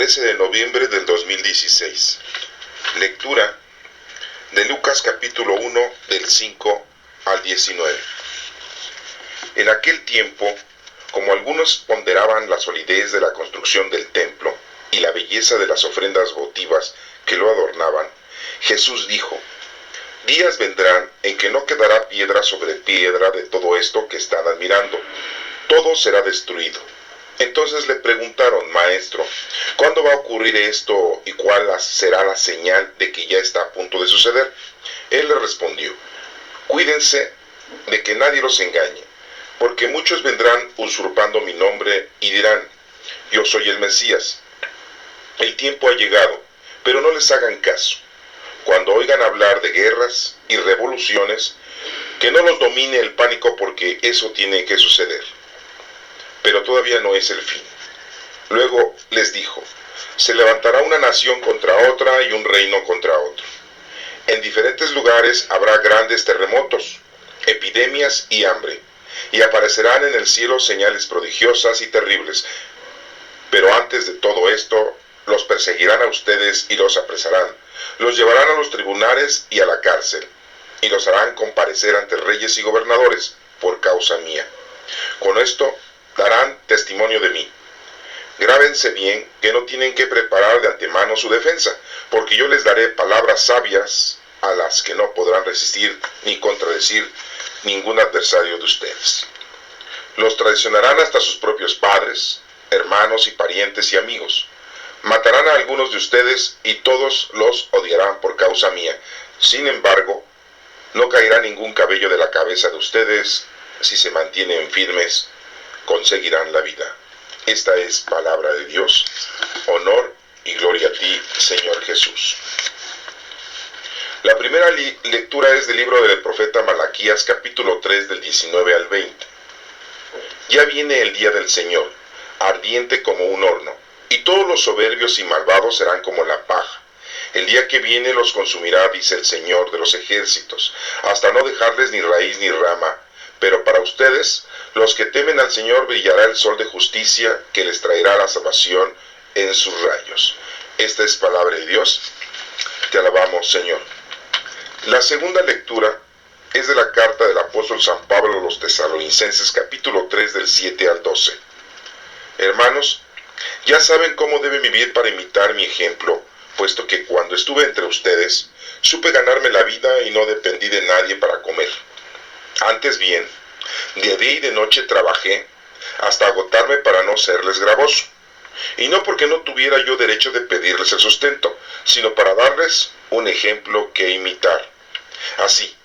13 de noviembre del 2016. Lectura de Lucas capítulo 1 del 5 al 19. En aquel tiempo, como algunos ponderaban la solidez de la construcción del templo y la belleza de las ofrendas votivas que lo adornaban, Jesús dijo: días vendrán en que no quedará piedra sobre piedra de todo esto que están admirando. Todo será destruido. Entonces le preguntaron: Maestro, ¿cuándo va a ocurrir esto y cuál será la señal de que ya está a punto de suceder? Él le respondió: cuídense de que nadie los engañe, porque muchos vendrán usurpando mi nombre y dirán: yo soy el Mesías. El tiempo ha llegado, pero no les hagan caso. Cuando oigan hablar de guerras y revoluciones, que no los domine el pánico, porque eso tiene que suceder. Pero todavía no es el fin. Luego les dijo: se levantará una nación contra otra y un reino contra otro. En diferentes lugares habrá grandes terremotos, epidemias y hambre, y aparecerán en el cielo señales prodigiosas y terribles. Pero antes de todo esto, los perseguirán a ustedes y los apresarán, los llevarán a los tribunales y a la cárcel, y los harán comparecer ante reyes y gobernadores por causa mía. Con esto darán testimonio de mí. Grábense bien que no tienen que preparar de antemano su defensa, porque yo les daré palabras sabias a las que no podrán resistir ni contradecir ningún adversario de ustedes. Los traicionarán hasta sus propios padres, hermanos y parientes y amigos. Matarán a algunos de ustedes y todos los odiarán por causa mía. Sin embargo, no caerá ningún cabello de la cabeza de ustedes. Si se mantienen firmes, conseguirán la vida. Esta es palabra de Dios. Honor y gloria a ti, Señor Jesús. La primera lectura es del libro del profeta Malaquías, capítulo 3, del 19 al 20. Ya viene el día del Señor, ardiente como un horno, y todos los soberbios y malvados serán como la paja. El día que viene los consumirá, dice el Señor de los ejércitos, hasta no dejarles ni raíz ni rama. Pero para ustedes, los que temen al Señor, brillará el sol de justicia, que les traerá la salvación en sus rayos. Esta es palabra de Dios. Te alabamos, Señor. La segunda lectura es de la carta del apóstol San Pablo a los Tesalonicenses, capítulo 3, del 7 al 12. Hermanos, ya saben cómo deben vivir para imitar mi ejemplo, puesto que cuando estuve entre ustedes, supe ganarme la vida y no dependí de nadie para comer. Antes bien, de día y de noche trabajé hasta agotarme para no serles gravoso. Y no porque no tuviera yo derecho de pedirles el sustento, sino para darles un ejemplo que imitar. Así,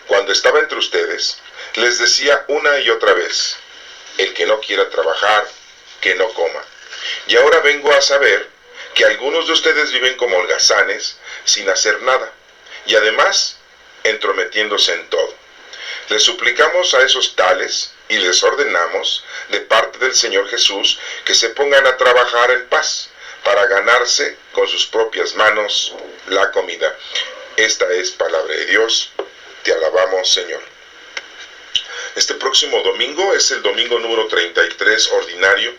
cuando estaba entre ustedes, les decía una y otra vez: el que no quiera trabajar, que no coma. Y ahora vengo a saber que algunos de ustedes viven como holgazanes, sin hacer nada, y además entrometiéndose en todo. Les suplicamos a esos tales y les ordenamos, de parte del Señor Jesús, que se pongan a trabajar en paz, para ganarse con sus propias manos la comida. Esta es palabra de Dios. Te alabamos, Señor. Este próximo domingo es el domingo número 33 ordinario,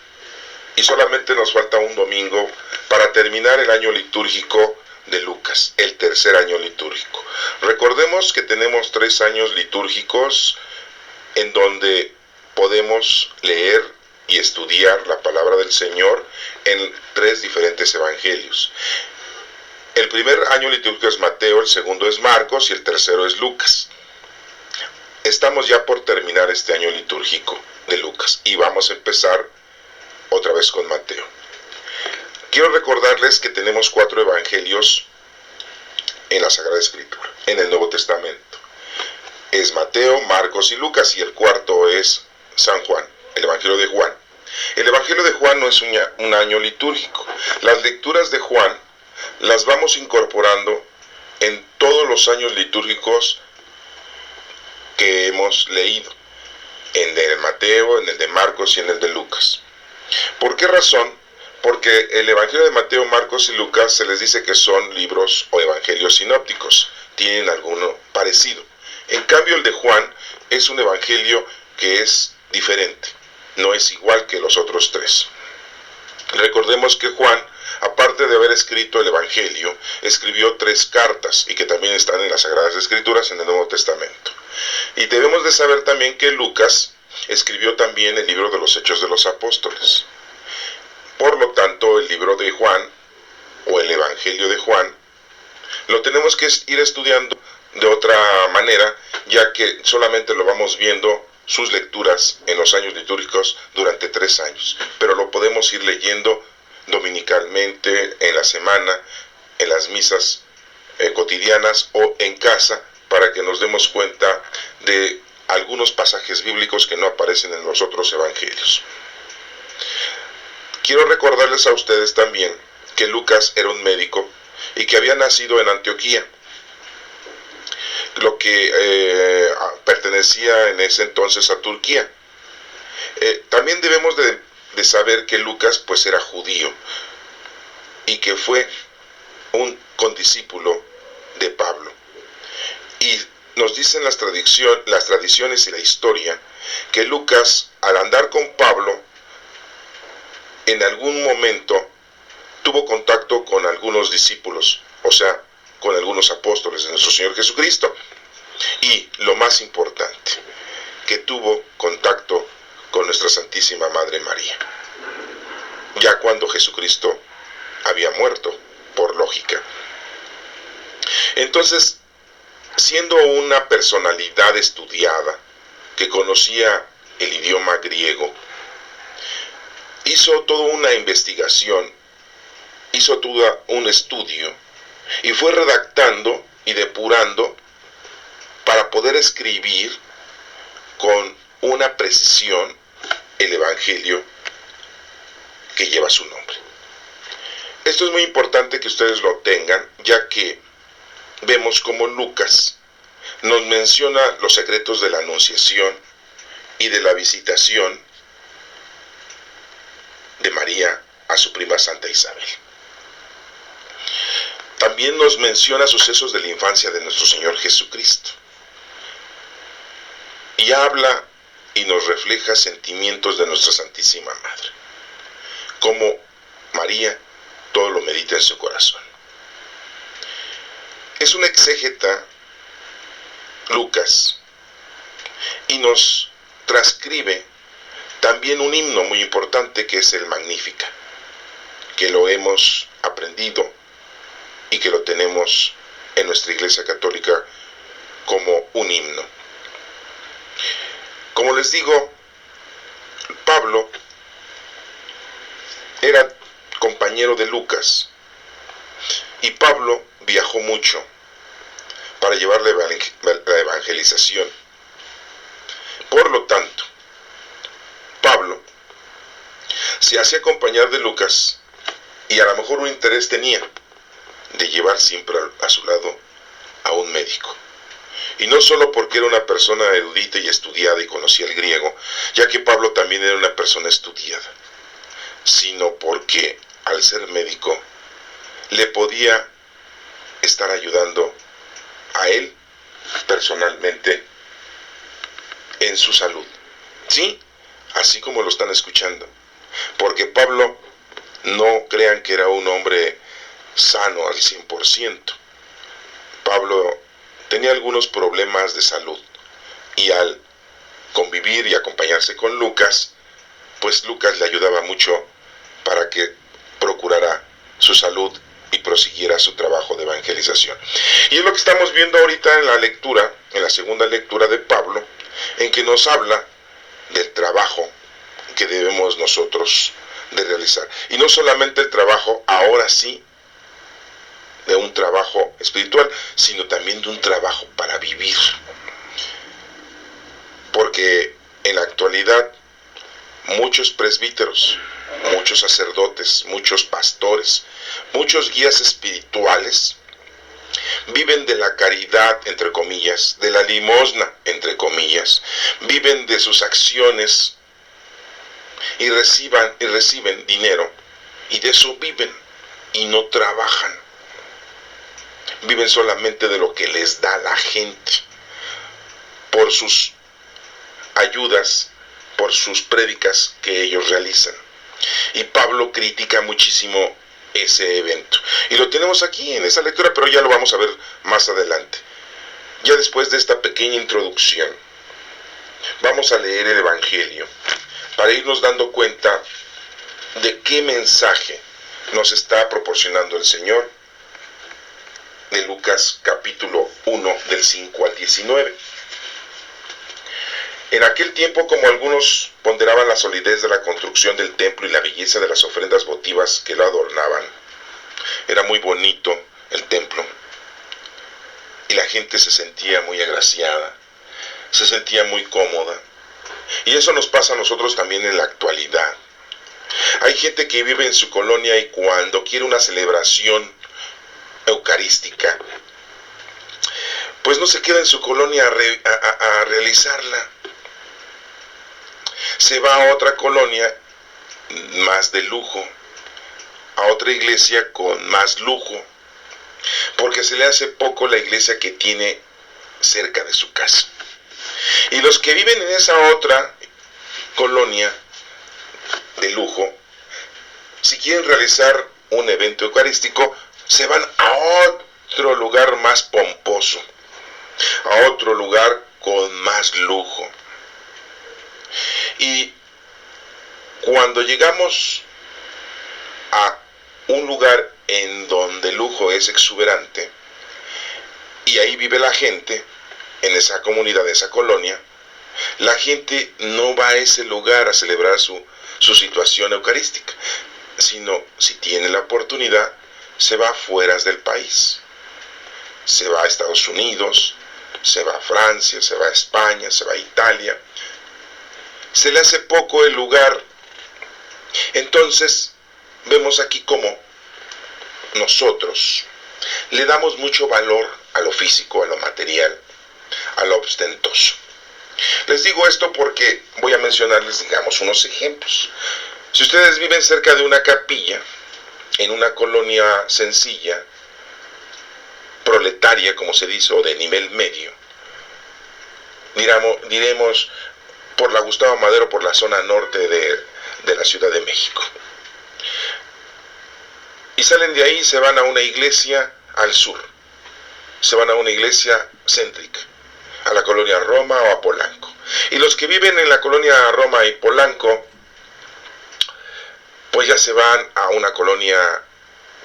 y solamente nos falta un domingo para terminar el año litúrgico de Lucas, el tercer año litúrgico. Recordemos que tenemos 3 años litúrgicos en donde podemos leer y estudiar la palabra del Señor en 3 diferentes evangelios. El primer año litúrgico es Mateo, el segundo es Marcos y el tercero es Lucas. Estamos ya por terminar este año litúrgico de Lucas y vamos a empezar otra vez con Mateo. Quiero recordarles que tenemos 4 evangelios en la Sagrada Escritura, en el Nuevo Testamento. Es Mateo, Marcos y Lucas, y el cuarto es San Juan, el Evangelio de Juan. El Evangelio de Juan no es un año litúrgico. Las lecturas de Juan las vamos incorporando en todos los años litúrgicos que hemos leído, en el de Mateo, en el de Marcos y en el de Lucas. ¿Por qué razón? Porque el Evangelio de Mateo, Marcos y Lucas se les dice que son libros o evangelios sinópticos, tienen alguno parecido. En cambio, el de Juan es un evangelio que es diferente, no es igual que los otros 3. Recordemos que Juan, aparte de haber escrito el Evangelio, escribió 3 cartas y que también están en las Sagradas Escrituras en el Nuevo Testamento. Y debemos de saber también que Lucas escribió también el libro de los Hechos de los Apóstoles. Por lo tanto, el libro de Juan, o el Evangelio de Juan, lo tenemos que ir estudiando de otra manera, ya que solamente lo vamos viendo sus lecturas en los años litúrgicos durante 3 años, pero lo podemos ir leyendo dominicalmente, en la semana, en las misas cotidianas o en casa, para que nos demos cuenta de algunos pasajes bíblicos que no aparecen en los otros evangelios. Quiero recordarles a ustedes también que Lucas era un médico y que había nacido en Antioquía, lo que pertenecía en ese entonces a Turquía. También debemos de saber que Lucas pues era judío y que fue un condiscípulo de Pablo. Y nos dicen las tradiciones y la historia que Lucas, al andar con Pablo, en algún momento tuvo contacto con algunos discípulos, o sea, con algunos apóstoles de nuestro Señor Jesucristo. Y lo más importante, que tuvo contacto con nuestra Santísima Madre María, ya cuando Jesucristo había muerto, por lógica. Entonces, siendo una personalidad estudiada, que conocía el idioma griego, hizo toda una investigación, hizo todo un estudio, y fue redactando y depurando para poder escribir con una precisión el Evangelio que lleva su nombre. Esto es muy importante que ustedes lo tengan, ya que vemos como Lucas nos menciona los secretos de la Anunciación y de la visitación de María a su prima Santa Isabel. También nos menciona sucesos de la infancia de nuestro Señor Jesucristo. Y habla y nos refleja sentimientos de nuestra Santísima Madre. Como María todo lo medita en su corazón. Es un exégeta, Lucas, y nos transcribe también un himno muy importante que es el Magnífica, que lo hemos aprendido y que lo tenemos en nuestra Iglesia Católica como un himno. Como les digo, Pablo era compañero de Lucas y Pablo viajó mucho para llevar la evangelización. Por lo tanto, Pablo se hacía acompañar de Lucas y a lo mejor un interés tenía de llevar siempre a su lado a un médico. Y no solo porque era una persona erudita y estudiada y conocía el griego, ya que Pablo también era una persona estudiada, sino porque al ser médico le podía estar ayudando a él personalmente en su salud. Sí, así como lo están escuchando. Porque Pablo, no crean que era un hombre sano al 100%. Pablo tenía algunos problemas de salud y al convivir y acompañarse con Lucas, pues Lucas le ayudaba mucho para que procurara su salud y prosiguiera su trabajo de evangelización. Y es lo que estamos viendo ahorita en la lectura, en la segunda lectura de Pablo, en que nos habla del trabajo que debemos nosotros de realizar. Y no solamente el trabajo, ahora sí, de un trabajo espiritual, sino también de un trabajo para vivir. Porque en la actualidad muchos presbíteros, muchos sacerdotes, muchos pastores, muchos guías espirituales viven de la caridad, entre comillas, de la limosna, entre comillas, viven de sus acciones y reciben dinero y de eso viven y no trabajan. Viven solamente de lo que les da la gente por sus ayudas, por sus prédicas que ellos realizan. Y Pablo critica muchísimo ese evento. Y lo tenemos aquí en esa lectura, pero ya lo vamos a ver más adelante. Ya después de esta pequeña introducción, vamos a leer el Evangelio para irnos dando cuenta de qué mensaje nos está proporcionando el Señor de Lucas capítulo 1 del 5 al 19. En aquel tiempo, como algunos ponderaban la solidez de la construcción del templo y la belleza de las ofrendas votivas que lo adornaban, era muy bonito el templo y la gente se sentía muy agraciada, se sentía muy cómoda. Y eso nos pasa a nosotros también en la actualidad. Hay gente que vive en su colonia y cuando quiere una celebración eucarística, pues no se queda en su colonia a realizarla. Se va a otra colonia más de lujo, a otra iglesia con más lujo, porque se le hace poco la iglesia que tiene cerca de su casa. Y los que viven en esa otra colonia de lujo, si quieren realizar un evento eucarístico, se van a otro lugar más pomposo, a otro lugar con más lujo. Y cuando llegamos a un lugar en donde el lujo es exuberante, y ahí vive la gente, en esa comunidad, esa colonia, la gente no va a ese lugar a celebrar su situación eucarística, sino si tiene la oportunidad, se va fuera del país. Se va a Estados Unidos, se va a Francia, se va a España, se va a Italia. Se le hace poco el lugar. Entonces, vemos aquí cómo nosotros le damos mucho valor a lo físico, a lo material, a lo ostentoso. Les digo esto porque voy a mencionarles, digamos, unos ejemplos. Si ustedes viven cerca de una capilla, en una colonia sencilla, proletaria, como se dice, o de nivel medio, diremos por la Gustavo Madero, por la zona norte de la Ciudad de México. Y salen de ahí y se van a una iglesia al sur. Se van a una iglesia céntrica, a la colonia Roma o a Polanco. Y los que viven en la colonia Roma y Polanco, pues ya se van a una colonia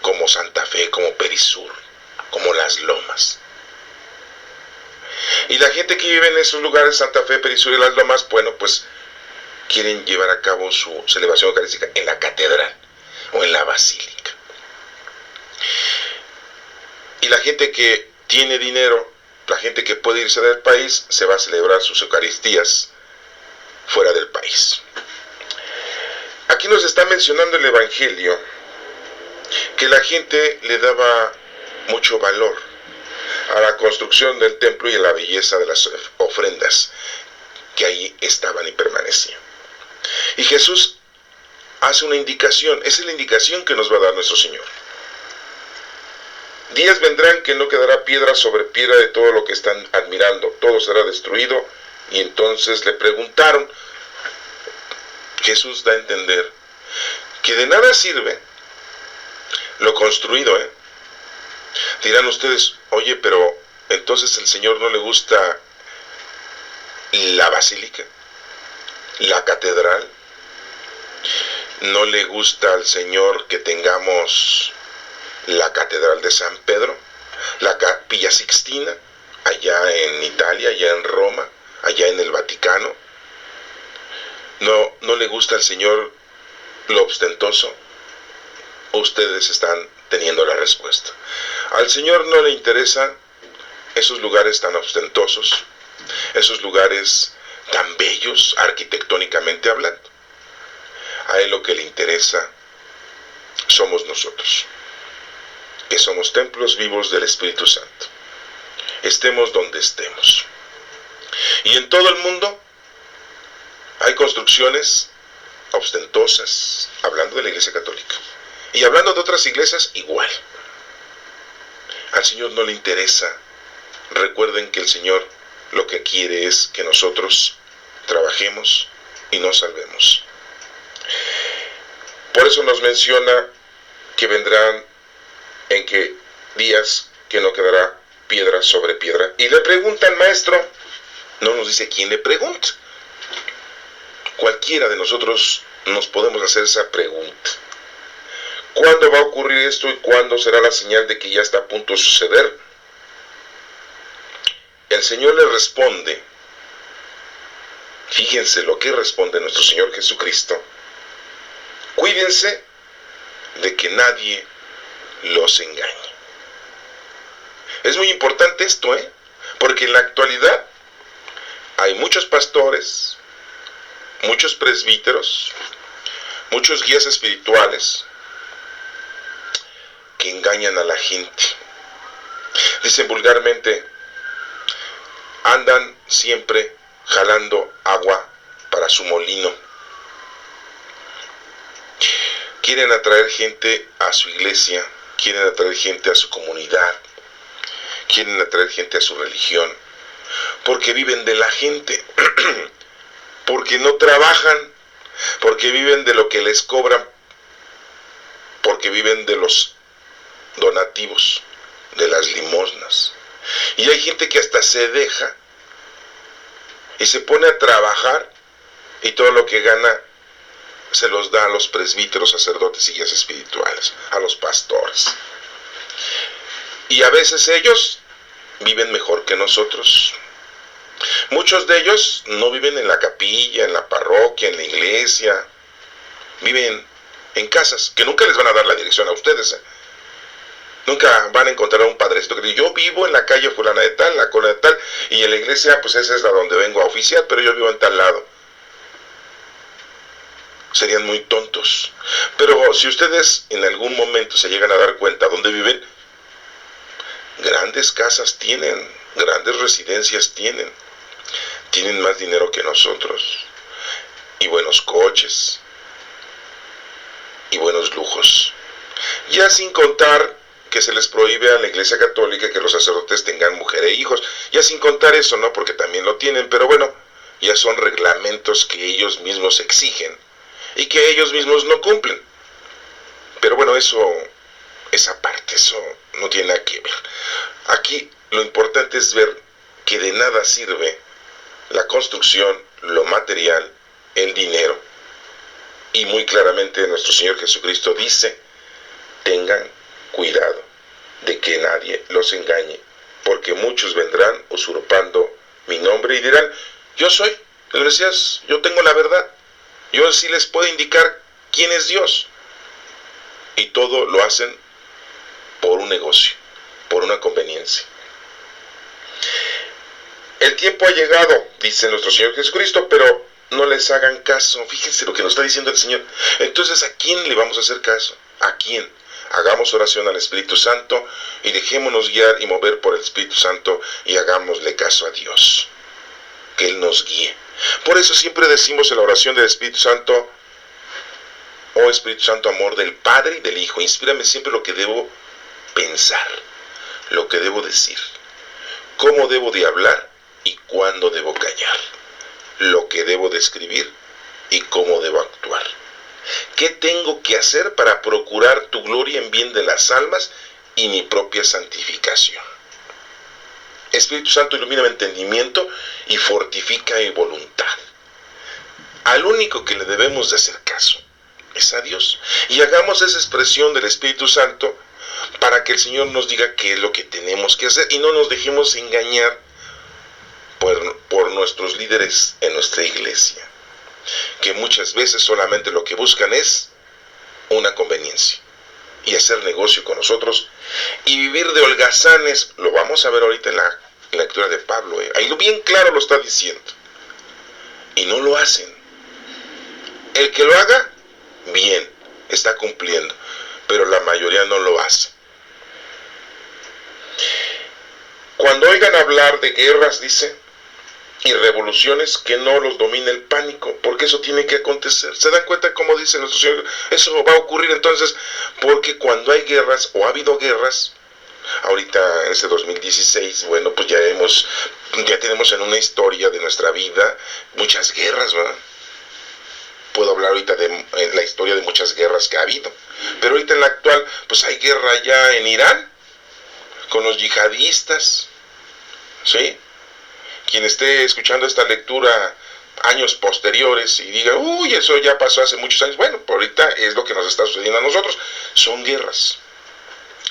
como Santa Fe, como Perisur, como Las Lomas. Y la gente que vive en esos lugares, Santa Fe, Perisur y Las Lomas, bueno, pues quieren llevar a cabo su celebración eucarística en la catedral o en la basílica. Y la gente que tiene dinero, la gente que puede irse del país, se va a celebrar sus eucaristías fuera del país. Aquí nos está mencionando el Evangelio que la gente le daba mucho valor a la construcción del templo y a la belleza de las ofrendas que ahí estaban y permanecían. Y Jesús hace una indicación, esa es la indicación que nos va a dar nuestro Señor. Días vendrán que no quedará piedra sobre piedra de todo lo que están admirando, todo será destruido. Y entonces le preguntaron, Jesús da a entender que de nada sirve lo construido, Dirán ustedes, oye, pero entonces al Señor no le gusta la basílica, la catedral, no le gusta al Señor que tengamos la catedral de San Pedro, la capilla Sixtina, allá en Italia, allá en Roma, allá en el Vaticano. No le gusta al Señor lo ostentoso. Ustedes están teniendo la respuesta. Al Señor no le interesan esos lugares tan ostentosos, esos lugares tan bellos arquitectónicamente hablando. A Él lo que le interesa somos nosotros, que somos templos vivos del Espíritu Santo. Estemos donde estemos. Y en todo el mundo hay construcciones ostentosas, hablando de la Iglesia Católica. Y hablando de otras iglesias, igual. Al Señor no le interesa. Recuerden que el Señor lo que quiere es que nosotros trabajemos y nos salvemos. Por eso nos menciona que vendrán en que días que no quedará piedra sobre piedra. Y le preguntan, maestro, no nos dice quién le pregunta. Cualquiera de nosotros nos podemos hacer esa pregunta. ¿Cuándo va a ocurrir esto y cuándo será la señal de que ya está a punto de suceder? El Señor le responde. Fíjense lo que responde nuestro Señor Jesucristo. Cuídense de que nadie los engañe. Es muy importante esto, porque en la actualidad hay muchos pastores, muchos presbíteros, muchos guías espirituales que engañan a la gente. Dicen vulgarmente, andan siempre jalando agua para su molino. Quieren atraer gente a su iglesia, quieren atraer gente a su comunidad, quieren atraer gente a su religión, porque viven de la gente, porque no trabajan, porque viven de lo que les cobran, porque viven de los donativos, de las limosnas. Y hay gente que hasta se deja y se pone a trabajar y todo lo que gana se los da a los presbíteros, sacerdotes y guías espirituales, a los pastores. Y a veces ellos viven mejor que nosotros. Muchos de ellos no viven en la capilla, en la parroquia, en la iglesia. Viven en casas que nunca les van a dar la dirección a ustedes. Nunca van a encontrar a un padrecito que dice, yo vivo en la calle fulana de tal, la colonia de tal, y en la iglesia, pues esa es la donde vengo a oficiar, pero yo vivo en tal lado. Serían muy tontos. Pero si ustedes en algún momento se llegan a dar cuenta dónde viven, grandes casas tienen, grandes residencias tienen más dinero que nosotros, y buenos coches, y buenos lujos. Ya sin contar que se les prohíbe a la Iglesia Católica que los sacerdotes tengan mujer e hijos, ya sin contar eso, ¿no? Porque también lo tienen, pero bueno, ya son reglamentos que ellos mismos exigen y que ellos mismos no cumplen. Pero bueno, esa parte, eso no tiene nada que ver. Aquí lo importante es ver que de nada sirve la construcción, lo material, el dinero. Y muy claramente nuestro Señor Jesucristo dice, tengan cuidado de que nadie los engañe, porque muchos vendrán usurpando mi nombre y dirán, yo soy el Mesías, yo tengo la verdad, yo sí les puedo indicar quién es Dios. Y todo lo hacen por un negocio, por una conveniencia. El tiempo ha llegado, dice nuestro Señor Jesucristo, pero no les hagan caso. Fíjense lo que nos está diciendo el Señor. Entonces, ¿a quién le vamos a hacer caso? ¿A quién? Hagamos oración al Espíritu Santo y dejémonos guiar y mover por el Espíritu Santo y hagámosle caso a Dios, que Él nos guíe. Por eso siempre decimos en la oración del Espíritu Santo, oh Espíritu Santo, amor del Padre y del Hijo, inspírame siempre lo que debo pensar, lo que debo decir, cómo debo de hablar y cuándo debo callar, lo que debo de escribir y cómo debo actuar. ¿Qué tengo que hacer para procurar tu gloria en bien de las almas y mi propia santificación? Espíritu Santo, ilumina mi entendimiento y fortifica mi voluntad. Al único que le debemos de hacer caso es a Dios. Y hagamos esa expresión del Espíritu Santo para que el Señor nos diga qué es lo que tenemos que hacer y no nos dejemos engañar por nuestros líderes en nuestra iglesia, que muchas veces solamente lo que buscan es una conveniencia y hacer negocio con nosotros y vivir de holgazanes. Lo vamos a ver ahorita en la lectura de Pablo, ahí bien claro lo está diciendo, y no lo hacen. El que lo haga, bien, está cumpliendo, pero la mayoría no lo hace. Cuando oigan hablar de guerras, dice, y revoluciones, que no los domine el pánico, porque eso tiene que acontecer. ¿Se dan cuenta cómo dice nuestro Señor? Eso va a ocurrir entonces, porque cuando hay guerras, o ha habido guerras, ahorita en este 2016, bueno, pues ya tenemos en una historia de nuestra vida muchas guerras, ¿verdad? puedo hablar ahorita de la historia de muchas guerras que ha habido. Pero ahorita en la actual, pues hay guerra ya en Irán, con los yihadistas, ¿sí? Quien esté escuchando esta lectura años posteriores y diga, uy, eso ya pasó hace muchos años, bueno, por ahorita es lo que nos está sucediendo a nosotros. Son guerras,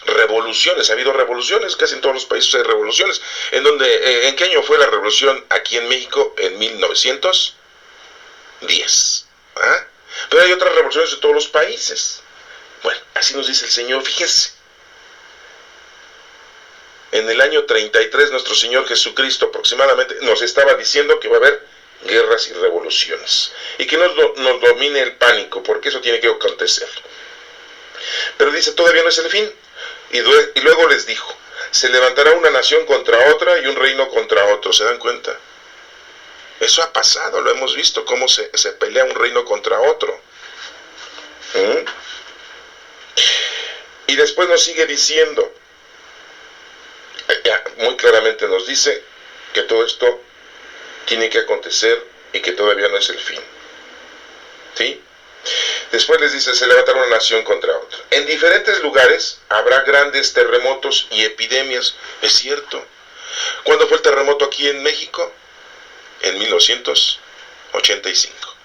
revoluciones, ha habido revoluciones, casi en todos los países hay revoluciones. ¿En qué año fue la revolución aquí en México? En 1910. ¿Ah? Pero hay otras revoluciones en todos los países. Bueno, así nos dice el Señor, fíjense. En el año 33 nuestro Señor Jesucristo aproximadamente nos estaba diciendo que va a haber guerras y revoluciones. Y que nos domine el pánico, porque eso tiene que acontecer. Pero dice, todavía no es el fin. Y luego les dijo, se levantará una nación contra otra y un reino contra otro. ¿Se dan cuenta? Eso ha pasado, lo hemos visto, cómo se pelea un reino contra otro. Y después nos sigue diciendo, muy claramente nos dice que todo esto tiene que acontecer y que todavía no es el fin. ¿Sí? Después les dice, se levantará una nación contra otra. En diferentes lugares habrá grandes terremotos y epidemias. Es cierto. ¿Cuándo fue el terremoto aquí en México? En 1985.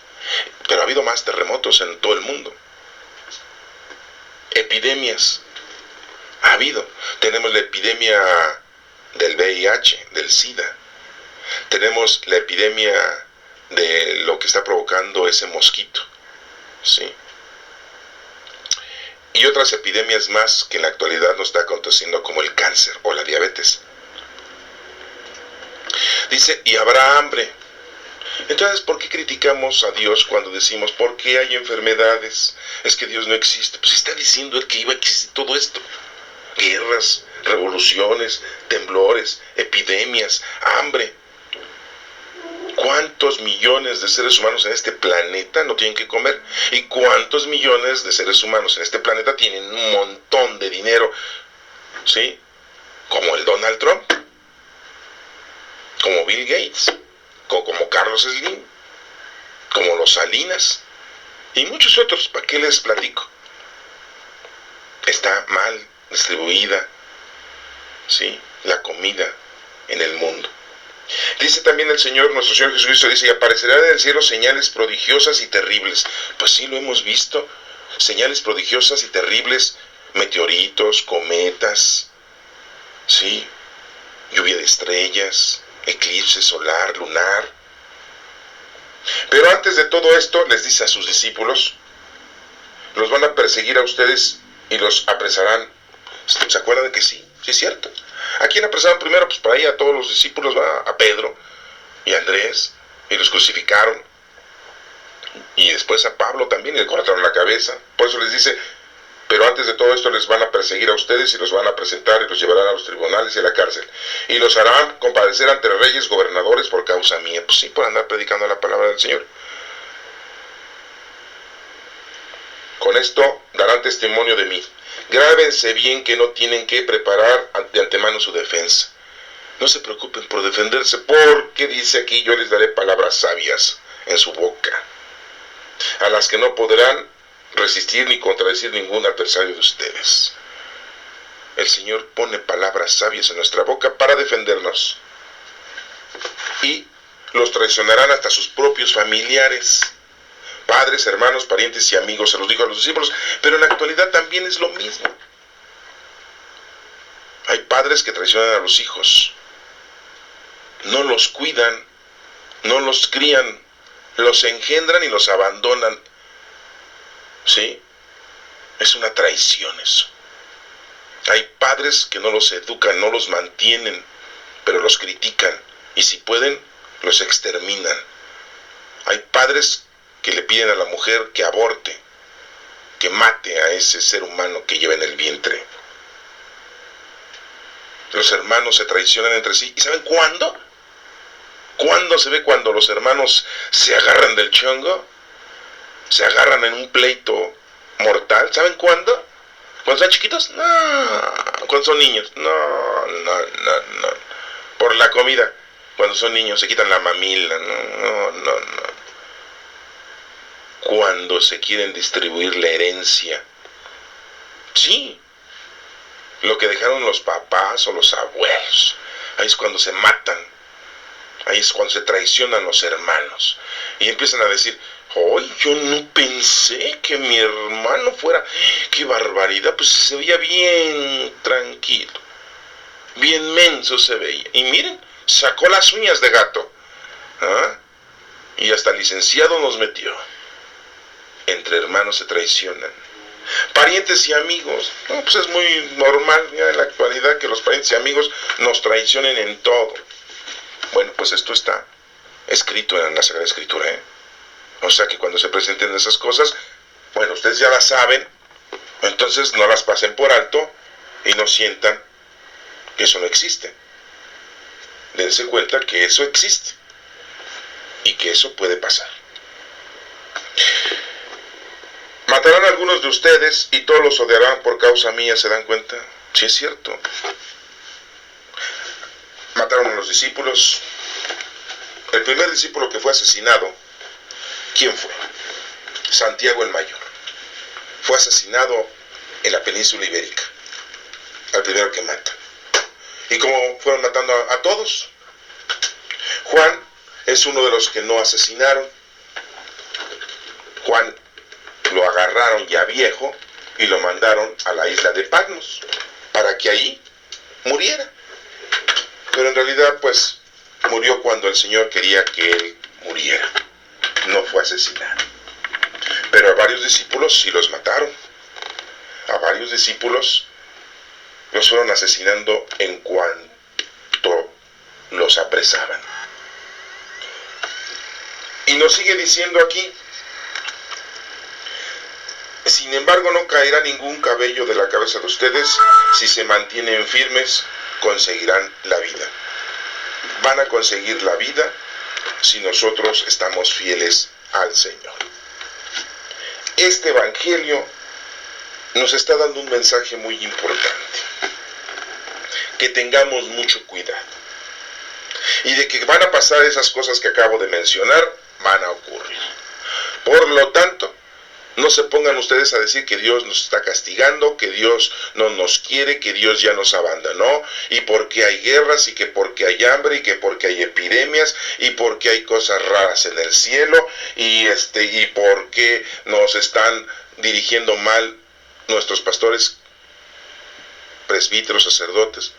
Pero ha habido más terremotos en todo el mundo. Epidemias. Ha habido. Tenemos la epidemia del VIH, del SIDA. Tenemos la epidemia de lo que está provocando ese mosquito. ¿Sí? Y otras epidemias más que en la actualidad no está aconteciendo, como el cáncer o la diabetes. Dice, y habrá hambre. Entonces, ¿por qué criticamos a Dios cuando decimos, ¿por qué hay enfermedades? Es que Dios no existe. Pues está diciendo Él que iba a existir todo esto. Guerras, revoluciones, temblores, epidemias, hambre. ¿Cuántos millones de seres humanos en este planeta no tienen que comer? ¿Y cuántos millones de seres humanos en este planeta tienen un montón de dinero? ¿Sí? Como el Donald Trump, como Bill Gates, como Carlos Slim, como los Salinas y muchos otros. ¿Para qué les platico? Está mal distribuida, ¿sí?, la comida en el mundo. Dice también el Señor, nuestro Señor Jesucristo, dice, y aparecerán en el cielo señales prodigiosas y terribles. Pues sí, lo hemos visto, señales prodigiosas y terribles, meteoritos, cometas, ¿sí?, lluvia de estrellas, eclipse solar, lunar. Pero antes de todo esto, les dice a sus discípulos, los van a perseguir a ustedes y los apresarán. ¿Se acuerdan de que sí? Sí es cierto. ¿A quién apresaron primero? Pues para ahí a todos los discípulos, a Pedro y a Andrés, y los crucificaron. Y después a Pablo también, y le cortaron la cabeza. Por eso les dice, pero antes de todo esto les van a perseguir a ustedes y los van a presentar y los llevarán a los tribunales y a la cárcel. Y los harán compadecer ante reyes, gobernadores por causa mía. Pues sí, por andar predicando la palabra del Señor. Con esto darán testimonio de mí. Grábense bien que no tienen que preparar de antemano su defensa. No se preocupen por defenderse, porque dice aquí, yo les daré palabras sabias en su boca, a las que no podrán resistir ni contradecir ningún adversario de ustedes. El Señor pone palabras sabias en nuestra boca para defendernos. Y los traicionarán hasta sus propios familiares, padres, hermanos, parientes y amigos, se los dijo a los discípulos, pero en la actualidad también es lo mismo. Hay padres que traicionan a los hijos, no los cuidan, no los crían, los engendran y los abandonan. ¿Sí? Es una traición eso. Hay padres que no los educan, no los mantienen, pero los critican, y si pueden, los exterminan. Hay padres que le piden a la mujer que aborte, que mate a ese ser humano que lleva en el vientre. Los hermanos se traicionan entre sí. ¿Y saben cuándo? ¿Cuándo se ve cuando los hermanos se agarran del chongo? Se agarran en un pleito mortal. ¿Saben cuándo? ¿Cuando son chiquitos? No. ¿Cuando son niños? No. Por la comida. Cuando son niños se quitan la mamila. No. cuando se quieren distribuir la herencia. Sí, lo que dejaron los papás o los abuelos. Ahí es cuando se matan. Ahí es cuando se traicionan los hermanos. Y empiezan a decir, ¡ay, yo no pensé que mi hermano fuera! ¡Qué barbaridad! Pues se veía bien tranquilo. Bien menso se veía. Y miren, sacó las uñas de gato. ¿Ah? Y hasta licenciado nos metió. Entre hermanos se traicionan. Parientes y amigos. No, pues es muy normal ya en la actualidad que los parientes y amigos nos traicionen en todo. Bueno, pues esto está escrito en la Sagrada Escritura, ¿eh? O sea que cuando se presenten esas cosas, bueno, ustedes ya las saben, entonces no las pasen por alto y no sientan que eso no existe. Dense cuenta que eso existe y que eso puede pasar. Matarán a algunos de ustedes y todos los odiarán por causa mía, ¿se dan cuenta? Sí, es cierto. Mataron a los discípulos. El primer discípulo que fue asesinado, ¿quién fue? Santiago el Mayor. Fue asesinado en la península ibérica. Al primero que mata. ¿Y cómo fueron matando a todos? Juan es uno de los que no asesinaron. Juan lo agarraron ya viejo y lo mandaron a la isla de Patmos para que ahí muriera. Pero en realidad pues murió cuando el Señor quería que él muriera. No fue asesinado. Pero a varios discípulos sí los mataron. A varios discípulos los fueron asesinando en cuanto los apresaban. Y nos sigue diciendo aquí, sin embargo no caerá ningún cabello de la cabeza de ustedes, si se mantienen firmes, conseguirán la vida. Van a conseguir la vida si nosotros estamos fieles al Señor. Este evangelio nos está dando un mensaje muy importante. Que tengamos mucho cuidado. Y de que van a pasar esas cosas que acabo de mencionar, van a ocurrir. Por lo tanto, no se pongan ustedes a decir que Dios nos está castigando, que Dios no nos quiere, que Dios ya nos abandonó, y porque hay guerras, y que porque hay hambre, y que porque hay epidemias, y porque hay cosas raras en el cielo, y porque nos están dirigiendo mal nuestros pastores, presbíteros, sacerdotes.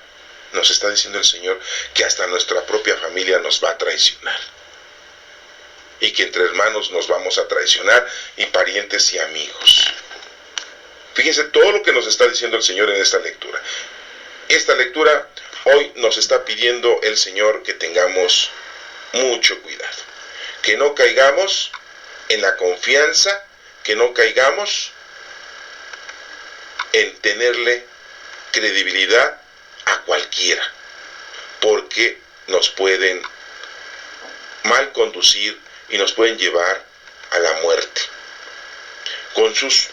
Nos está diciendo el Señor que hasta nuestra propia familia nos va a traicionar. Y que entre hermanos nos vamos a traicionar, y parientes y amigos. Fíjense todo lo que nos está diciendo el Señor en esta lectura. Esta lectura hoy nos está pidiendo el Señor que tengamos mucho cuidado. Que no caigamos en la confianza, que no caigamos en tenerle credibilidad a cualquiera, porque nos pueden mal conducir y nos pueden llevar a la muerte con sus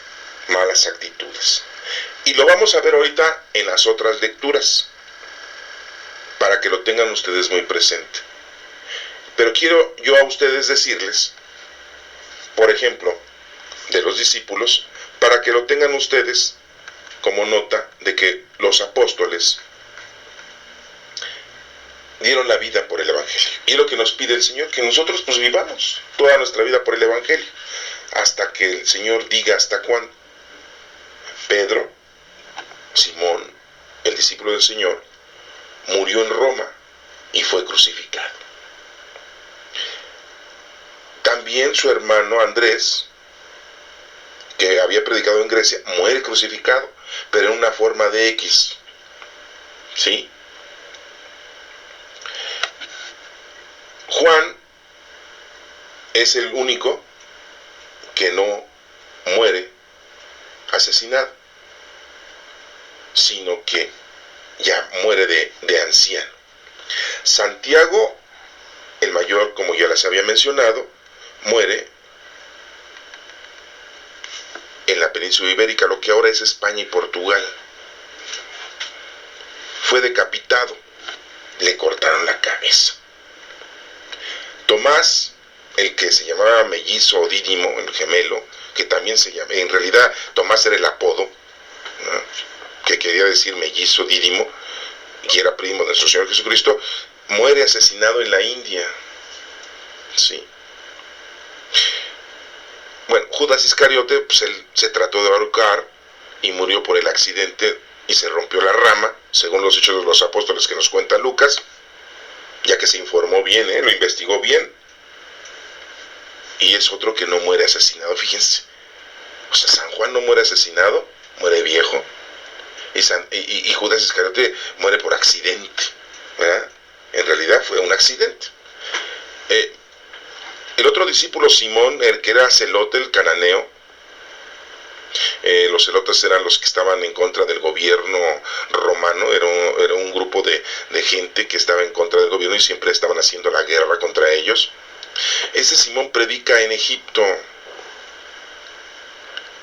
malas actitudes. Y lo vamos a ver ahorita en las otras lecturas, para que lo tengan ustedes muy presente. Pero quiero yo a ustedes decirles, por ejemplo, de los discípulos, para que lo tengan ustedes como nota de que los apóstoles dieron la vida por el Evangelio. Y es lo que nos pide el Señor, que nosotros pues vivamos toda nuestra vida por el Evangelio, hasta que el Señor diga hasta cuándo. Pedro, Simón, el discípulo del Señor, murió en Roma y fue crucificado. También su hermano Andrés, que había predicado en Grecia, muere crucificado, pero en una forma de X. ¿Sí? Juan es el único que no muere asesinado, sino que ya muere de anciano. Santiago, el mayor, como ya les había mencionado, muere en la península ibérica, lo que ahora es España y Portugal. Fue decapitado, le cortaron la cabeza. Tomás el que se llamaba mellizo o dídimo, el gemelo, que también se llama, en realidad Tomás era el apodo, ¿no?, que quería decir mellizo, dídimo, y era primo de nuestro Señor Jesucristo, muere asesinado en la India. Sí. Bueno, Judas Iscariote, pues él se trató de ahorcar y murió por el accidente y se rompió la rama, según los Hechos de los Apóstoles que nos cuenta Lucas, ya que se informó bien, lo investigó bien. Y es otro que no muere asesinado, fíjense. O sea, San Juan no muere asesinado, muere viejo. Y Judas Iscariote muere por accidente, ¿verdad? En realidad fue un accidente. El otro discípulo, Simón, el que era celote, el cananeo, los celotes eran los que estaban en contra del gobierno romano, era un grupo de gente que estaba en contra del gobierno y siempre estaban haciendo la guerra contra ellos. Ese Simón predica en Egipto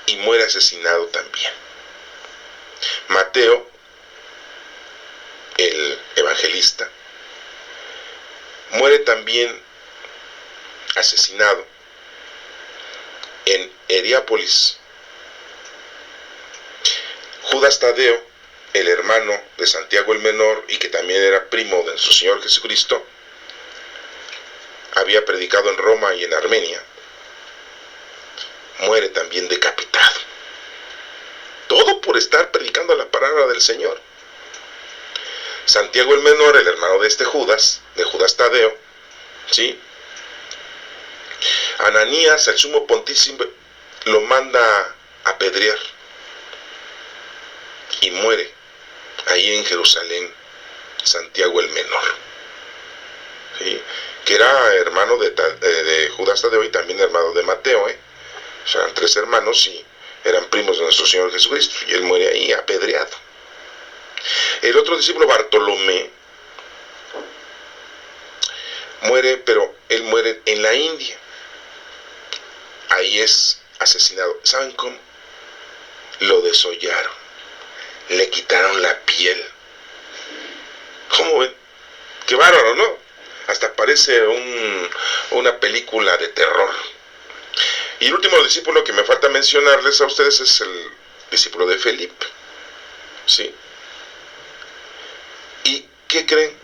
y muere asesinado también. Mateo, el evangelista, muere también asesinado en Heriápolis. Judas Tadeo, el hermano de Santiago el Menor y que también era primo de nuestro Señor Jesucristo, había predicado en Roma y en Armenia, muere también decapitado. Todo por estar predicando la palabra del Señor. Santiago el Menor, el hermano de este Judas, de Judas Tadeo, ¿sí? Ananías, el sumo pontífice, lo manda a apedrear y muere ahí en Jerusalén, Santiago el Menor, ¿sí?, que era hermano de Judas Tadeo y también hermano de Mateo, O sea, eran tres hermanos y eran primos de nuestro Señor Jesucristo, y él muere ahí apedreado. El otro discípulo, Bartolomé, muere, pero él muere en la India. Ahí es asesinado. ¿Saben cómo? Lo desollaron, le quitaron la piel. ¿Cómo ven? Qué bárbaro, ¿no? Hasta parece una película de terror. Y el último discípulo que me falta mencionarles a ustedes es el discípulo de Felipe, ¿sí? ¿Y qué creen?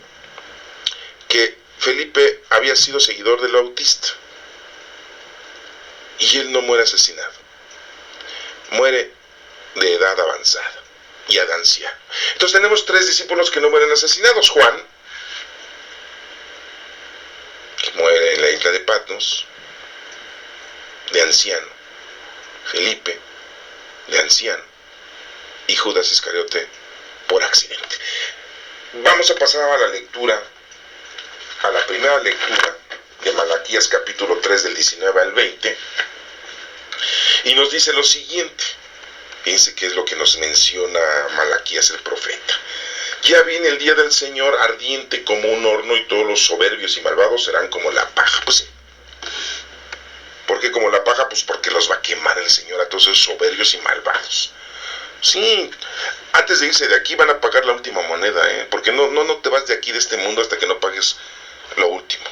Que Felipe había sido seguidor del Bautista y él no muere asesinado, muere de edad avanzada y de anciano. Entonces tenemos tres discípulos que no mueren asesinados. Juan, que muere en la isla de Patmos, de anciano. Felipe, de anciano. Y Judas Iscariote, por accidente. Vamos a pasar a la lectura, a la primera lectura de Malaquías capítulo 3 del 19 al 20, y nos dice lo siguiente. Fíjense qué es lo que nos menciona Malaquías el profeta. Ya viene el día del Señor ardiente como un horno, y todos los soberbios y malvados serán como la paja. Pues sí. ¿Por qué como la paja? Pues porque los va a quemar el Señor a todos esos soberbios y malvados. Sí, antes de irse de aquí van a pagar la última moneda, porque no te vas de aquí, de este mundo, hasta que no pagues lo último.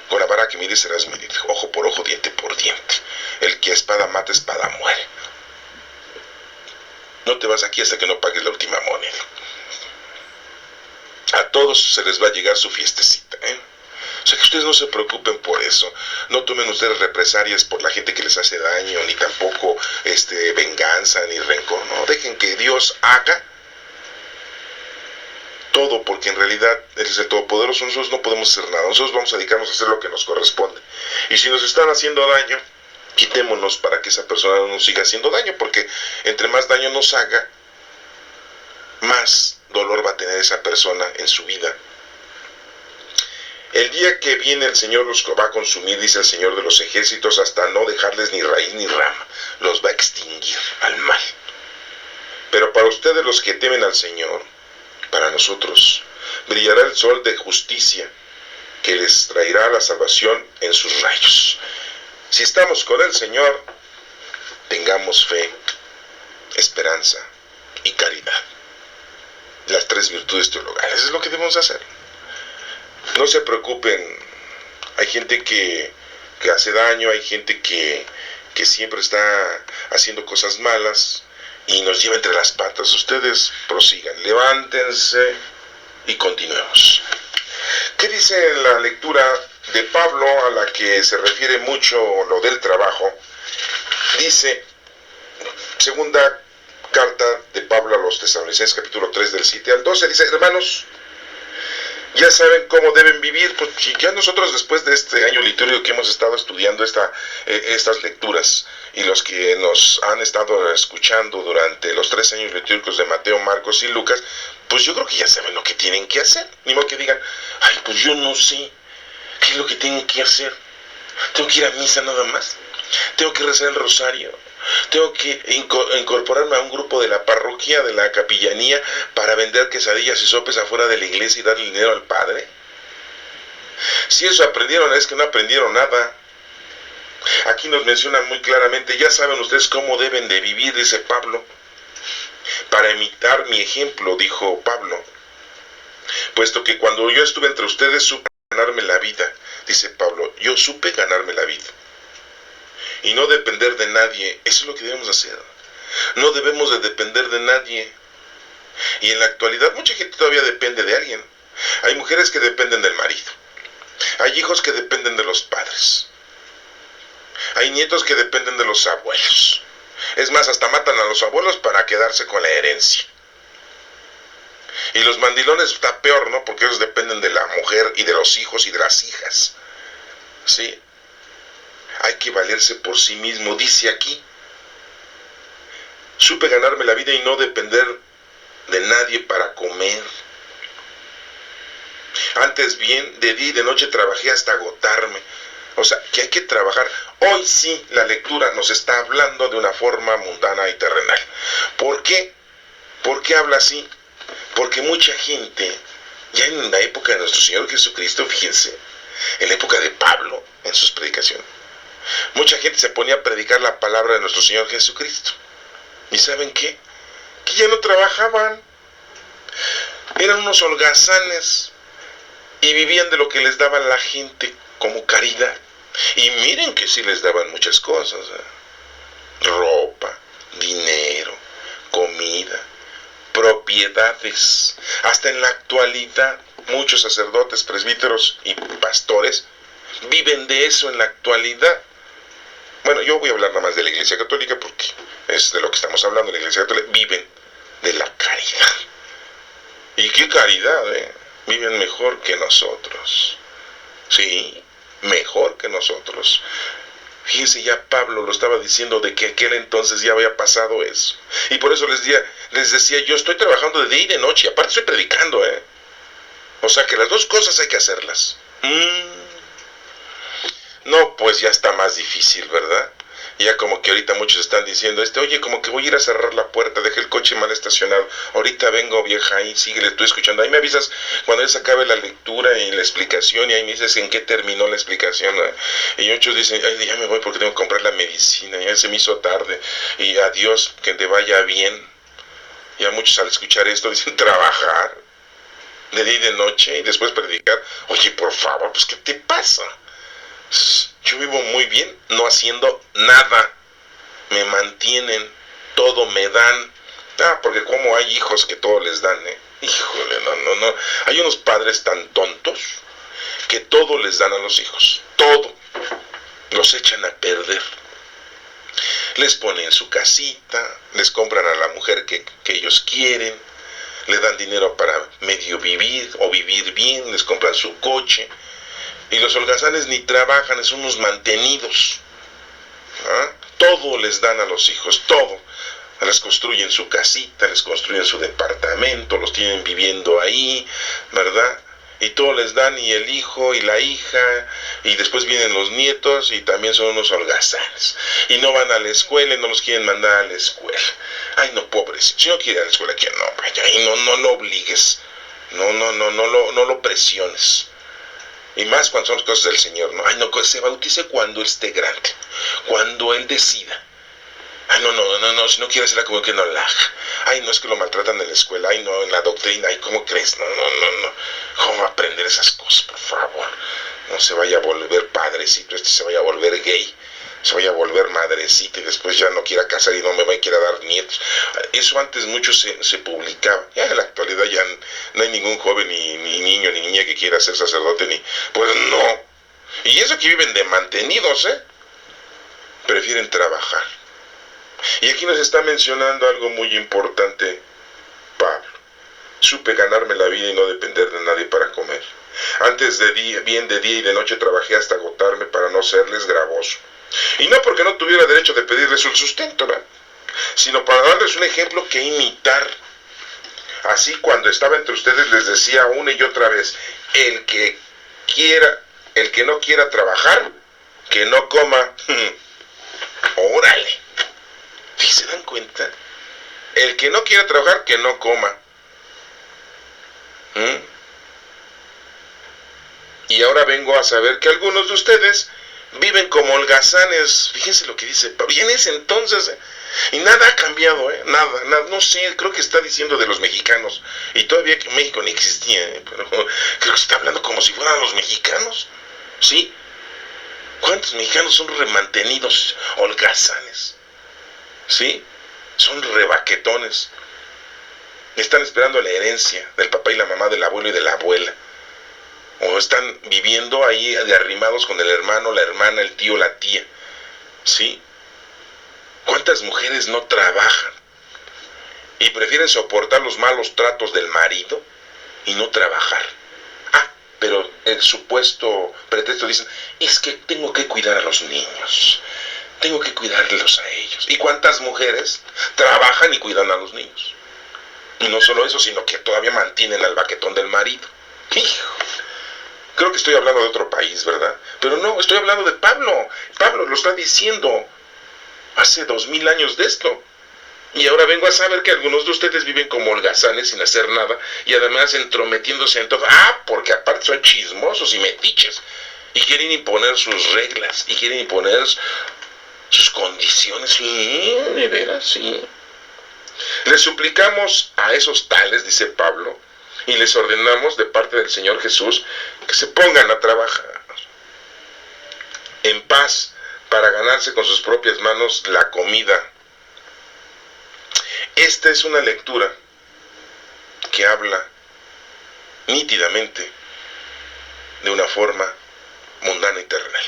Con la vara que mides serás medido, ojo por ojo, diente por diente. El que a espada mata, espada muere. No te vas aquí hasta que no pagues la última moneda. A todos se les va a llegar su fiestecita, O sea, que ustedes no se preocupen por eso. No tomen ustedes represalias por la gente que les hace daño, ni tampoco venganza, ni rencor. No, dejen que Dios haga todo, porque en realidad Él es el Todopoderoso. Nosotros no podemos hacer nada. Nosotros vamos a dedicarnos a hacer lo que nos corresponde. Y si nos están haciendo daño, quitémonos para que esa persona no nos siga haciendo daño, porque entre más daño nos haga, más dolor va a tener esa persona en su vida. El día que viene el Señor los va a consumir, dice el Señor de los ejércitos, hasta no dejarles ni raíz ni rama. Los va a extinguir al mal. Pero para ustedes, los que temen al Señor, para nosotros, brillará el sol de justicia, que les traerá la salvación en sus rayos. Si estamos con el Señor, tengamos fe, esperanza y caridad. Las tres virtudes teologales, es lo que debemos hacer. No se preocupen, hay gente que que hace daño, hay gente que siempre está haciendo cosas malas y nos lleva entre las patas. Ustedes prosigan, levántense y continuemos. ¿Qué dice la lectura de Pablo, a la que se refiere mucho lo del trabajo? Dice, segunda carta de Pablo a los Tesalonicenses, capítulo 3, del 7 al 12, dice: hermanos, ya saben cómo deben vivir. Pues ya nosotros, después de este año litúrgico que hemos estado estudiando estas lecturas, y los que nos han estado escuchando durante los 3 años litúrgicos de Mateo, Marcos y Lucas, pues yo creo que ya saben lo que tienen que hacer. Ni modo que digan, ay, pues yo no sé qué es lo que tengo que hacer. Tengo que ir a misa nada más, tengo que rezar el rosario, tengo que incorporarme a un grupo de la parroquia, de la capillanía, para vender quesadillas y sopes afuera de la iglesia y darle dinero al padre. Si eso aprendieron, es que no aprendieron nada. Aquí nos mencionan muy claramente, ya saben ustedes cómo deben de vivir, dice Pablo. Para imitar mi ejemplo, dijo Pablo, puesto que cuando yo estuve entre ustedes supe ganarme la vida, dice Pablo, yo supe ganarme la vida. Y no depender de nadie, eso es lo que debemos hacer. No debemos de depender de nadie. Y en la actualidad mucha gente todavía depende de alguien. Hay mujeres que dependen del marido. Hay hijos que dependen de los padres. Hay nietos que dependen de los abuelos. Es más, hasta matan a los abuelos para quedarse con la herencia. Y los mandilones está peor, ¿no? Porque ellos dependen de la mujer y de los hijos y de las hijas. ¿Sí? Hay que valerse por sí mismo, dice aquí. Supe ganarme la vida y no depender de nadie para comer. Antes bien, de día y de noche trabajé hasta agotarme. O sea, que hay que trabajar. Hoy sí, la lectura nos está hablando de una forma mundana y terrenal. ¿Por qué? ¿Por qué habla así? Porque mucha gente, ya en la época de nuestro Señor Jesucristo, fíjense, en la época de Pablo, en sus predicaciones, mucha gente se ponía a predicar la palabra de nuestro Señor Jesucristo. ¿Y saben qué? Que ya no trabajaban. Eran unos holgazanes y vivían de lo que les daba la gente como caridad. Y miren que sí les daban muchas cosas, ropa, dinero, comida, propiedades. Hasta en la actualidad muchos sacerdotes, presbíteros y pastores viven de eso en la actualidad. Bueno, yo voy a hablar nada más de la Iglesia Católica porque es de lo que estamos hablando. La Iglesia Católica viven de la caridad. ¿Y qué caridad, Viven mejor que nosotros. Sí, mejor que nosotros. Fíjense, ya Pablo lo estaba diciendo de que aquel entonces ya había pasado eso. Y por eso les decía, yo estoy trabajando de día y de noche, aparte estoy predicando, O sea que las dos cosas hay que hacerlas. No, pues ya está más difícil, ¿verdad? Ya como que ahorita muchos están diciendo, oye, como que voy a ir a cerrar la puerta, dejé el coche mal estacionado, ahorita vengo, vieja, ahí síguele, estoy escuchando, ahí me avisas cuando ya se acabe la lectura y la explicación, y ahí me dices en qué terminó la explicación, Y muchos dicen, ay, ya me voy porque tengo que comprar la medicina, ya se me hizo tarde, y adiós, que te vaya bien. Ya muchos al escuchar esto dicen, trabajar de día y de noche y después predicar. Oye, por favor, pues ¿qué te pasa? Yo vivo muy bien no haciendo nada. Me mantienen, todo me dan. Porque como hay hijos que todo les dan, Híjole, no. Hay unos padres tan tontos que todo les dan a los hijos. Todo. Los echan a perder. Les ponen su casita, les compran a la mujer que ellos quieren, le dan dinero para medio vivir o vivir bien, les compran su coche. Y los holgazanes ni trabajan, son unos mantenidos. Todo les dan a los hijos, todo. Les construyen su casita, les construyen su departamento, los tienen viviendo ahí, ¿verdad? Y todo les dan, y el hijo y la hija, y después vienen los nietos, y también son unos holgazanes. Y no van a la escuela y no los quieren mandar a la escuela. Ay, no, pobres. Si no quiere ir a la escuela, que no vaya. Y no lo obligues. No lo presiones. Y más cuando son las cosas del Señor, ¿no? Ay, no, se bautice cuando esté grande, cuando Él decida. Ay, no, si no quiere hacerla como que no la haga. Ay, no, es que lo maltratan en la escuela. Ay, no, en la doctrina. Ay, ¿cómo crees? No. ¿Cómo aprender esas cosas, por favor? no se vaya a volver padrecito, se vaya a volver gay, se vaya a volver madrecita y después ya no quiera casar y no me quiera dar nietos. Eso antes mucho se publicaba. Ya en la actualidad ya no hay ningún joven, ni niño, ni niña que quiera ser sacerdote, pues no. Y eso que viven de mantenidos, prefieren trabajar. Y aquí nos está mencionando algo muy importante Pablo. Supe ganarme la vida y no depender de nadie para comer. Antes bien de día y de noche trabajé hasta agotarme para no serles gravoso. Y no porque no tuviera derecho de pedirles un sustento, ¿verdad?, sino para darles un ejemplo que imitar. Así cuando estaba entre ustedes les decía una y otra vez, el que no quiera trabajar, que no coma. Órale. ¿Se dan cuenta? El que no quiera trabajar, que no coma. Y ahora vengo a saber que algunos de ustedes viven como holgazanes. Fíjense lo que dice Pablo. Y en ese entonces, y nada ha cambiado, nada, no sé, creo que está diciendo de los mexicanos. Y todavía que México ni existía, pero creo que está hablando como si fueran los mexicanos. ¿Sí? ¿Cuántos mexicanos son remantenidos, holgazanes? ¿Sí? Son rebaquetones. Están esperando la herencia del papá y la mamá, del abuelo y de la abuela. O están viviendo ahí de arrimados con el hermano, la hermana, el tío, la tía. ¿Sí? ¿Cuántas mujeres no trabajan y prefieren soportar los malos tratos del marido y no trabajar? Pero el supuesto pretexto dicen, es que tengo que cuidar a los niños, tengo que cuidarlos a ellos. ¿Y cuántas mujeres trabajan y cuidan a los niños? Y no solo eso, sino que todavía mantienen al baquetón del marido. Hijo, creo que estoy hablando de otro país, ¿verdad? Pero no, estoy hablando de Pablo. Pablo lo está diciendo hace 2000 años de esto. Y ahora vengo a saber que algunos de ustedes viven como holgazanes sin hacer nada y además entrometiéndose en todo. Porque aparte son chismosos y metiches y quieren imponer sus reglas y quieren imponer sus condiciones. Sí, de veras, sí. Les suplicamos a esos tales, dice Pablo, y les ordenamos de parte del Señor Jesús que se pongan a trabajar en paz para ganarse con sus propias manos la comida. Esta es una lectura que habla nítidamente de una forma mundana y terrenal.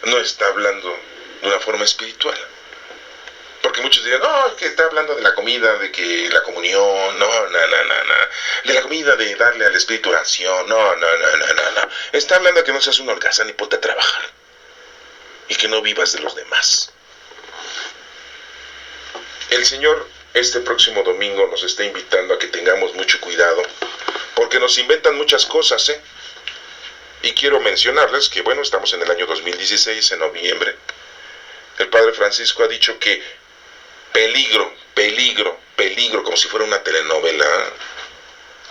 No está hablando de una forma espiritual. Porque muchos dirán, no, es que está hablando de la comida, de que la comunión, no. De la comida de darle al espíritu oración, no. Está hablando de que no seas un holgazán y ponte a trabajar. Y que no vivas de los demás. El Señor este próximo domingo nos está invitando a que tengamos mucho cuidado, porque nos inventan muchas cosas, Y quiero mencionarles que, bueno, estamos en el año 2016, en noviembre. El Padre Francisco ha dicho que peligro, como si fuera una telenovela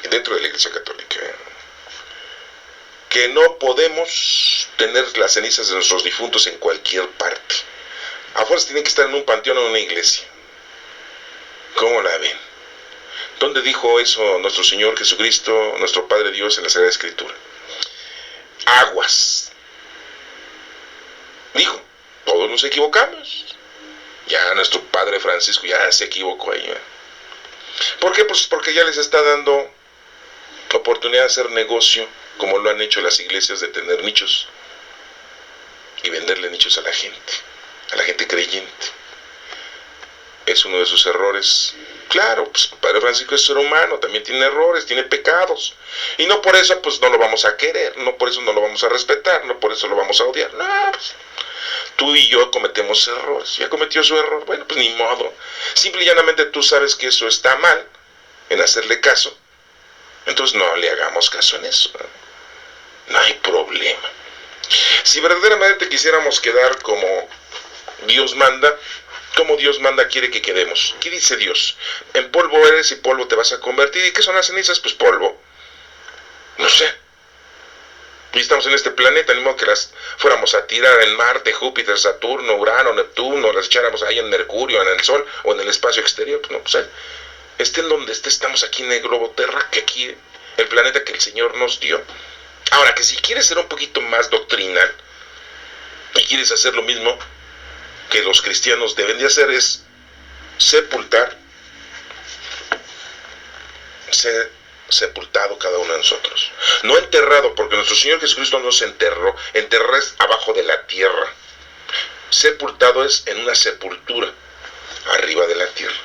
dentro de la Iglesia Católica. Que no podemos tener las cenizas de nuestros difuntos en cualquier parte. Afuera tienen que estar en un panteón o en una iglesia. ¿Cómo la ven? ¿Dónde dijo eso nuestro Señor Jesucristo, nuestro Padre Dios, en la Sagrada Escritura? Aguas. Dijo, todos nos equivocamos. Ya nuestro Padre Francisco ya se equivocó ahí. ¿Por qué? Pues porque ya les está dando oportunidad de hacer negocio, como lo han hecho las iglesias, de tener nichos y venderle nichos a la gente creyente. Es uno de sus errores. Claro, pues Padre Francisco es ser humano, también tiene errores, tiene pecados. Y no por eso pues no lo vamos a querer, no por eso no lo vamos a respetar, no por eso lo vamos a odiar. No, pues tú y yo cometemos errores. Ya cometió su error, bueno, pues ni modo. Simple y llanamente tú sabes que eso está mal, en hacerle caso. Entonces no le hagamos caso en eso. No hay problema. Si verdaderamente quisiéramos quedar como Dios manda, como Dios manda quiere que quedemos. ¿Qué dice Dios? En polvo eres y polvo te vas a convertir. ¿Y qué son las cenizas? Pues polvo. No sé. Y estamos en este planeta, ni modo que las fuéramos a tirar en Marte, Júpiter, Saturno, Urano, Neptuno, las echáramos ahí en Mercurio, en el Sol o en el espacio exterior. Pues no, pues esté en donde esté, estamos aquí en el globo Terra, que aquí, el planeta que el Señor nos dio. Ahora, que si quieres ser un poquito más doctrinal y quieres hacer lo mismo que los cristianos deben de hacer, es sepultar, ser sepultado cada uno de nosotros. No enterrado, porque nuestro Señor Jesucristo no se enterró. Enterrar es abajo de la tierra. Sepultado es en una sepultura arriba de la tierra.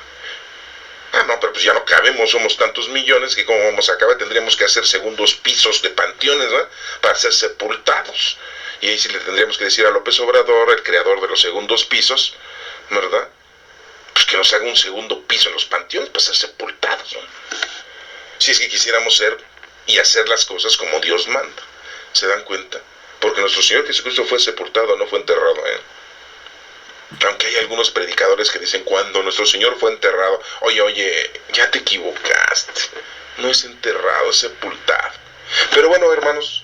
Ah, no, pero pues ya no cabemos, somos tantos millones que como vamos a caber tendríamos que hacer segundos pisos de panteones, ¿no?, para ser sepultados. Y ahí sí le tendríamos que decir a López Obrador, el creador de los segundos pisos, ¿verdad?, pues que nos haga un segundo piso en los panteones para ser sepultados, ¿no? Si es que quisiéramos ser y hacer las cosas como Dios manda. ¿Se dan cuenta? Porque nuestro Señor Jesucristo fue sepultado, no fue enterrado, ¿eh? Aunque hay algunos predicadores que dicen, cuando nuestro Señor fue enterrado, oye, ya te equivocaste, no es enterrado, es sepultado. Pero bueno, hermanos,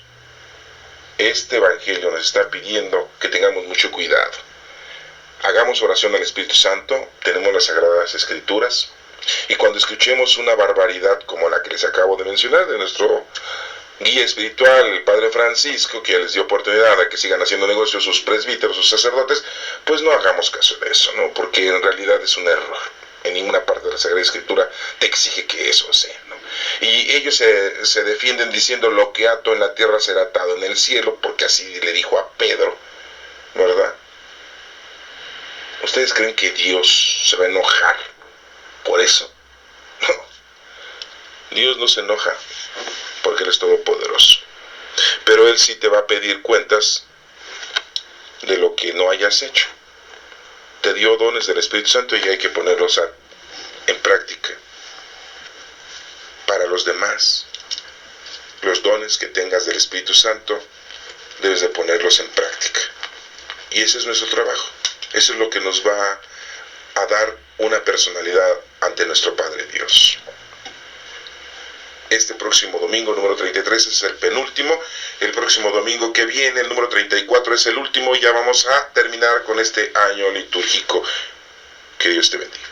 este evangelio nos está pidiendo que tengamos mucho cuidado. Hagamos oración al Espíritu Santo, tenemos las Sagradas Escrituras, y cuando escuchemos una barbaridad como la que les acabo de mencionar de nuestro guía espiritual, el Padre Francisco, que les dio oportunidad a que sigan haciendo negocios sus presbíteros, sus sacerdotes, pues no hagamos caso de eso, ¿no? Porque en realidad es un error. En ninguna parte de la Sagrada Escritura te exige que eso sea, ¿no? Y ellos se defienden diciendo, lo que ato en la tierra será atado en el cielo, porque así le dijo a Pedro, ¿verdad? ¿Ustedes creen que Dios se va a enojar por eso? No. Dios no se enoja, porque Él es todopoderoso. Pero Él sí te va a pedir cuentas de lo que no hayas hecho. Te dio dones del Espíritu Santo y hay que ponerlos en práctica. Para los demás, los dones que tengas del Espíritu Santo, debes de ponerlos en práctica. Y ese es nuestro trabajo. Eso es lo que nos va a dar una personalidad ante nuestro Padre Dios. Este próximo domingo, número 33, es el penúltimo. El próximo domingo que viene, el número 34, es el último. Y ya vamos a terminar con este año litúrgico. Que Dios te bendiga.